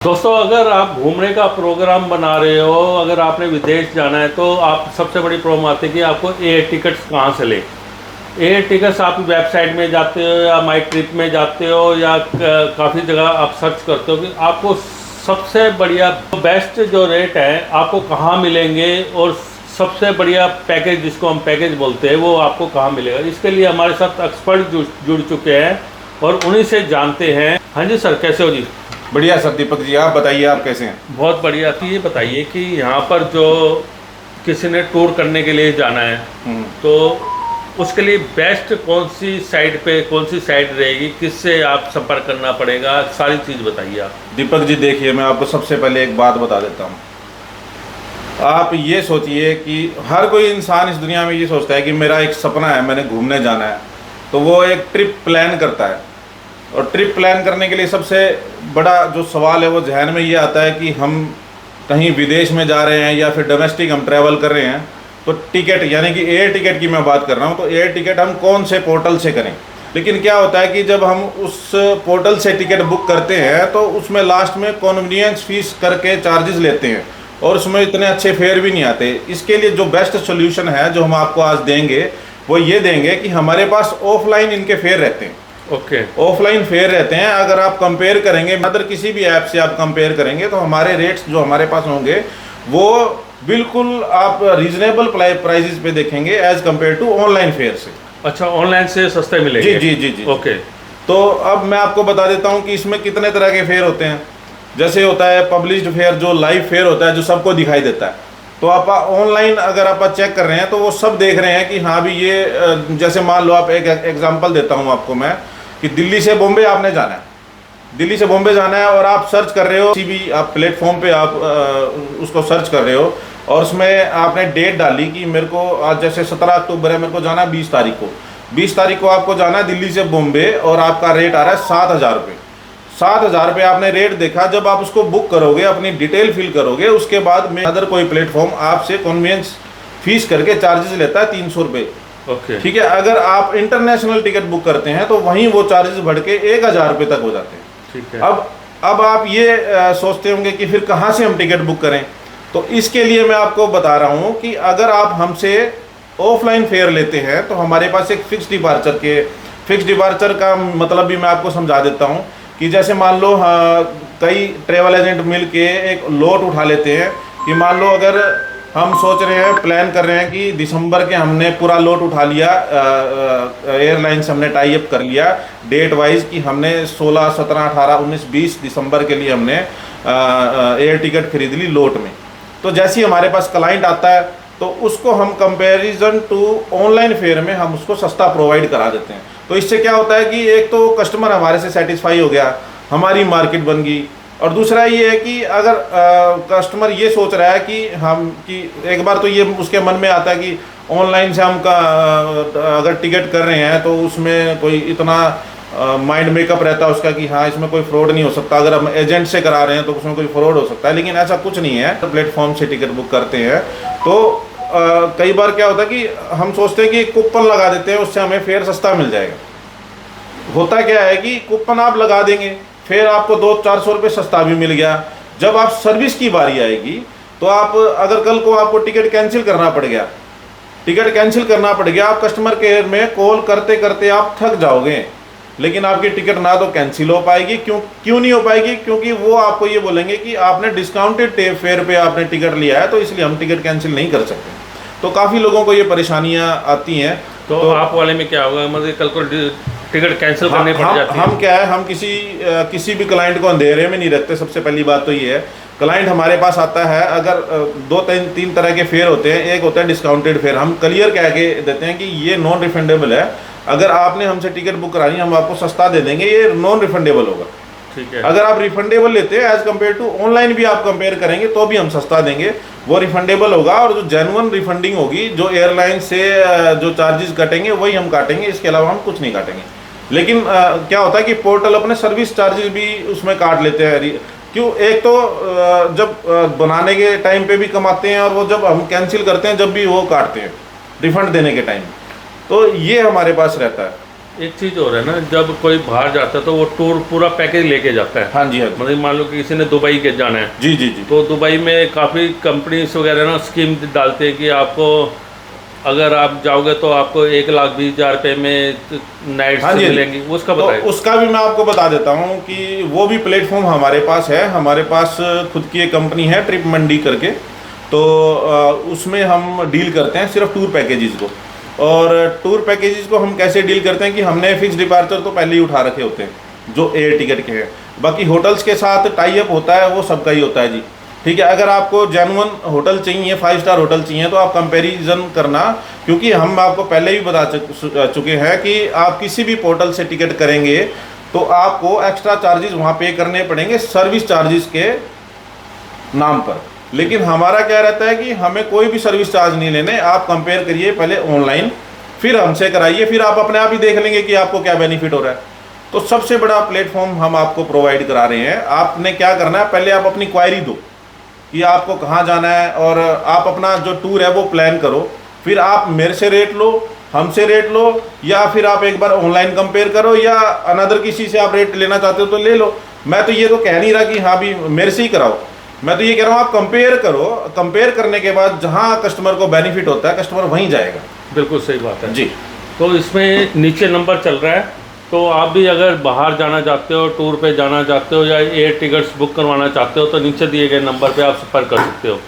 दोस्तों, अगर आप घूमने का प्रोग्राम बना रहे हो, अगर आपने विदेश जाना है तो आप सबसे बड़ी प्रॉब्लम आती है कि आपको एयर टिकट्स कहाँ से ले। एयर टिकट्स आप वेबसाइट में जाते हो या माई ट्रिप में जाते हो या काफ़ी जगह आप सर्च करते हो कि आपको सबसे बढ़िया बेस्ट जो रेट है आपको कहाँ मिलेंगे और सबसे बढ़िया पैकेज जिसको हम पैकेज बोलते हैं वो आपको कहाँ मिलेगा। इसके लिए हमारे साथ एक्सपर्ट जुड़ चुके हैं और उन्हीं से जानते हैं। हाँ जी सर, कैसे हो जी? बढ़िया सर। दीपक जी, आप बताइए, आप कैसे हैं? बहुत बढ़िया। तो ये बताइए कि यहाँ पर जो किसी ने टूर करने के लिए जाना है तो उसके लिए बेस्ट कौन सी साइट पे कौन सी साइट रहेगी, किससे आप संपर्क करना पड़ेगा, सारी चीज़ बताइए आप। दीपक जी देखिए, मैं आपको सबसे पहले एक बात बता देता हूँ। आप ये सोचिए कि हर कोई इंसान इस दुनिया में ये सोचता है कि मेरा एक सपना है, मैंने घूमने जाना है, तो वो एक ट्रिप प्लान करता है। और ट्रिप प्लान करने के लिए सबसे बड़ा जो सवाल है वो जहन में ये आता है कि हम कहीं विदेश में जा रहे हैं या फिर डोमेस्टिक हम ट्रैवल कर रहे हैं, तो टिकट यानी कि एयर टिकट की मैं बात कर रहा हूँ, तो एयर टिकट हम कौन से पोर्टल से करें। लेकिन क्या होता है कि जब हम उस पोर्टल से टिकट बुक करते हैं तो उसमें लास्ट में कन्वीनियंस फीस करके चार्जेस लेते हैं और उसमें इतने अच्छे फेयर भी नहीं आते। इसके लिए जो बेस्ट सोल्यूशन है जो हम आपको आज देंगे वो ये देंगे कि हमारे पास ऑफलाइन इनके फेयर रहते हैं। ऑफलाइन फेयर रहते हैं। अगर आप कंपेयर करेंगे अदर किसी भी ऐप से आप कंपेयर करेंगे तो हमारे रेट्स जो हमारे पास होंगे वो बिल्कुल आप रीजनेबल प्राइसेस पे देखेंगे as compare to online fare से। अच्छा, ऑनलाइन से सस्ते मिलेंगे? जी जी जी जी। ओके। तो अब मैं आपको बता देता हूँ कि इसमें कितने तरह के फेयर होते हैं। जैसे होता है पब्लिश्ड फेयर, जो लाइव फेयर होता है, जो सबको दिखाई देता है। तो आप ऑनलाइन अगर आप चेक कर रहे हैं तो वो सब देख रहे हैं कि हाँ भी ये, जैसे मान लो आप एक एग्जांपल देता हूँ आपको मैं, कि दिल्ली से बॉम्बे आपने जाना है, दिल्ली से बॉम्बे जाना है और आप सर्च कर रहे हो किसी भी आप प्लेटफॉर्म पे आप उसको सर्च कर रहे हो और उसमें आपने डेट डाली कि मेरे को आज जैसे 17 अक्टूबर है, मेरे को जाना है 20 तारीख को। 20 तारीख को आपको जाना है दिल्ली से बॉम्बे और आपका रेट आ रहा है 7,000 रुपये। 7,000 रुपये आपने रेट देखा। जब आप उसको बुक करोगे, अपनी डिटेल फिल करोगे, उसके बाद में अदर कोई प्लेटफॉर्म आपसे कन्वीनियंस फीस करके चार्जेस लेता है 300 रुपये। ओके, ठीक है। अगर आप इंटरनेशनल टिकट बुक करते हैं तो वहीं वो चार्जेस बढ़ के 1,000 रुपये तक हो जाते हैं। ठीक है। अब आप ये सोचते होंगे कि फिर कहाँ से हम टिकट बुक करें। तो इसके लिए मैं आपको बता रहा हूँ कि अगर आप हमसे ऑफलाइन फेयर लेते हैं तो हमारे पास एक फिक्स डिपार्चर का मतलब भी मैं आपको समझा देता हूँ कि जैसे मान लो कई ट्रेवल एजेंट मिल के एक लॉट उठा लेते हैं कि मान लो अगर हम सोच रहे हैं, प्लान कर रहे हैं कि दिसंबर के हमने पूरा लॉट उठा लिया, एयरलाइन से हमने टाई अप कर लिया डेट वाइज कि हमने 16, 17, 18, 19, 20 दिसंबर के लिए हमने एयर टिकट खरीद ली लॉट में। तो जैसे ही हमारे पास क्लाइंट आता है तो उसको हम कंपैरिजन टू ऑनलाइन फेयर में हम उसको सस्ता प्रोवाइड करा देते हैं। तो इससे क्या होता है कि एक तो कस्टमर हमारे से सेटिस्फाई हो गया, हमारी मार्केट बन गई, और दूसरा ये है कि अगर कस्टमर ये सोच रहा है कि एक बार तो ये उसके मन में आता है कि ऑनलाइन से हम अगर टिकट कर रहे हैं तो उसमें कोई इतना माइंड मेकअप रहता है उसका कि हाँ इसमें कोई फ्रॉड नहीं हो सकता, अगर हम एजेंट से करा रहे हैं तो उसमें कोई फ्रॉड हो सकता है। लेकिन ऐसा कुछ नहीं है। तो प्लेटफॉर्म से टिकट बुक करते हैं तो कई बार क्या होता है कि हम सोचते हैं कि कूपन लगा देते हैं, उससे हमें फेयर सस्ता मिल जाएगा। होता क्या है कि कूपन आप लगा देंगे, फिर आपको 200-400 रुपये सस्ता भी मिल गया। जब आप सर्विस की बारी आएगी तो आप अगर कल को आपको टिकट कैंसिल करना पड़ गया, आप कस्टमर केयर में कॉल करते करते आप थक जाओगे, लेकिन आपकी टिकट ना तो कैंसिल हो पाएगी। क्यों नहीं हो पाएगी? क्योंकि वो आपको ये बोलेंगे कि आपने डिस्काउंटेड फेयर पे आपने टिकट लिया है तो इसलिए हम टिकट कैंसिल नहीं कर सकते। तो काफ़ी लोगों को ये परेशानियाँ आती हैं। तो आप वाले में क्या होगा, मतलब कल को टिकट कैंसिल करनी पड़ जाती है? हम क्या है, हम किसी भी क्लाइंट को अंधेरे में नहीं रखते। सबसे पहली बात तो ये है, क्लाइंट हमारे पास आता है, अगर 2-3 तरह के फेयर होते हैं। एक होता है डिस्काउंटेड फेयर, हम क्लियर कह के देते हैं कि ये नॉन रिफंडेबल है, अगर आपने हमसे टिकट बुक करानी हम आपको सस्ता दे देंगे, ये नॉन रिफंडेबल होगा। ठीक है। अगर आप रिफंडेबल लेते हैं एज कम्पेयर टू ऑनलाइन भी आप कंपेयर करेंगे तो भी हम सस्ता देंगे, वो रिफंडेबल होगा। और जो जेन्युइन रिफंडिंग होगी, जो एयरलाइन से जो चार्जेस कटेंगे वही हम काटेंगे, इसके अलावा हम कुछ नहीं काटेंगे। लेकिन क्या होता है कि पोर्टल अपने सर्विस चार्जेस भी उसमें काट लेते हैं। क्यों? एक तो जब बनाने के टाइम पे भी कमाते हैं और वो जब हम कैंसिल करते हैं जब भी वो काटते हैं रिफंड देने के टाइम। तो ये हमारे पास रहता है। एक चीज़ और है ना, जब कोई बाहर जाता है तो वो टूर पूरा पैकेज लेके जाता है। हाँ जी, हाँ जी। मतलब मान लो कि किसी ने दुबई के जाना है, जी जी जी। तो दुबई में काफ़ी कंपनीज वगैरह ना स्कीम डालते हैं कि आपको अगर आप जाओगे तो आपको 1,20,000 रुपये में नाइट्स हाँ जी, मिलेंगी। उसका तो बताइए। उसका भी मैं आपको बता देता हूँ कि वो भी प्लेटफॉर्म हमारे पास है। हमारे पास खुद की एक कंपनी है ट्रिप मंडी करके, तो उसमें हम डील करते हैं सिर्फ टूर पैकेजेस को। और टूर पैकेजेस को हम कैसे डील करते हैं कि हमने फिक्स डिपार्चर तो पहले ही उठा रखे होते हैं जो एयर टिकट के हैं। बाकी होटल्स के साथ टाई अप होता है, वो सबका ही होता है जी। ठीक है, अगर आपको जेन्युइन होटल चाहिए, 5 स्टार होटल चाहिए, तो आप कंपैरिजन करना, क्योंकि हम आपको पहले ही बता चुके हैं कि आप किसी भी पोर्टल से टिकट करेंगे तो आपको एक्स्ट्रा चार्जेस वहाँ पे करने पड़ेंगे सर्विस चार्जेस के नाम पर। लेकिन हमारा क्या रहता है कि हमें कोई भी सर्विस चार्ज नहीं लेने। आप कंपेयर करिए पहले ऑनलाइन, फिर हमसे कराइए, फिर आप अपने आप ही देख लेंगे कि आपको क्या बेनिफिट हो रहा है। तो सबसे बड़ा प्लेटफॉर्म हम आपको प्रोवाइड करा रहे हैं। आपने क्या करना है, पहले आप अपनी क्वायरी दो कि आपको कहाँ जाना है, और आप अपना जो टूर है वो प्लान करो। फिर आप मेरे से रेट लो, हमसे रेट लो, या फिर आप एक बार ऑनलाइन कंपेयर करो, या अनदर किसी से आप रेट लेना चाहते हो तो ले लो। मैं तो ये तो कह नहीं रहा कि हाँ भी मेरे से ही कराओ, मैं तो ये कह रहा हूँ आप कंपेयर करो। कंपेयर करने के बाद जहाँ कस्टमर को बेनिफिट होता है कस्टमर वहीं जाएगा। बिल्कुल सही बात है जी। तो इसमें नीचे नंबर चल रहा है, तो आप भी अगर बाहर जाना चाहते हो, टूर पे जाना चाहते हो, या एयर टिकट्स बुक करवाना चाहते हो, तो नीचे दिए गए नंबर पे आप संपर्क कर सकते हो।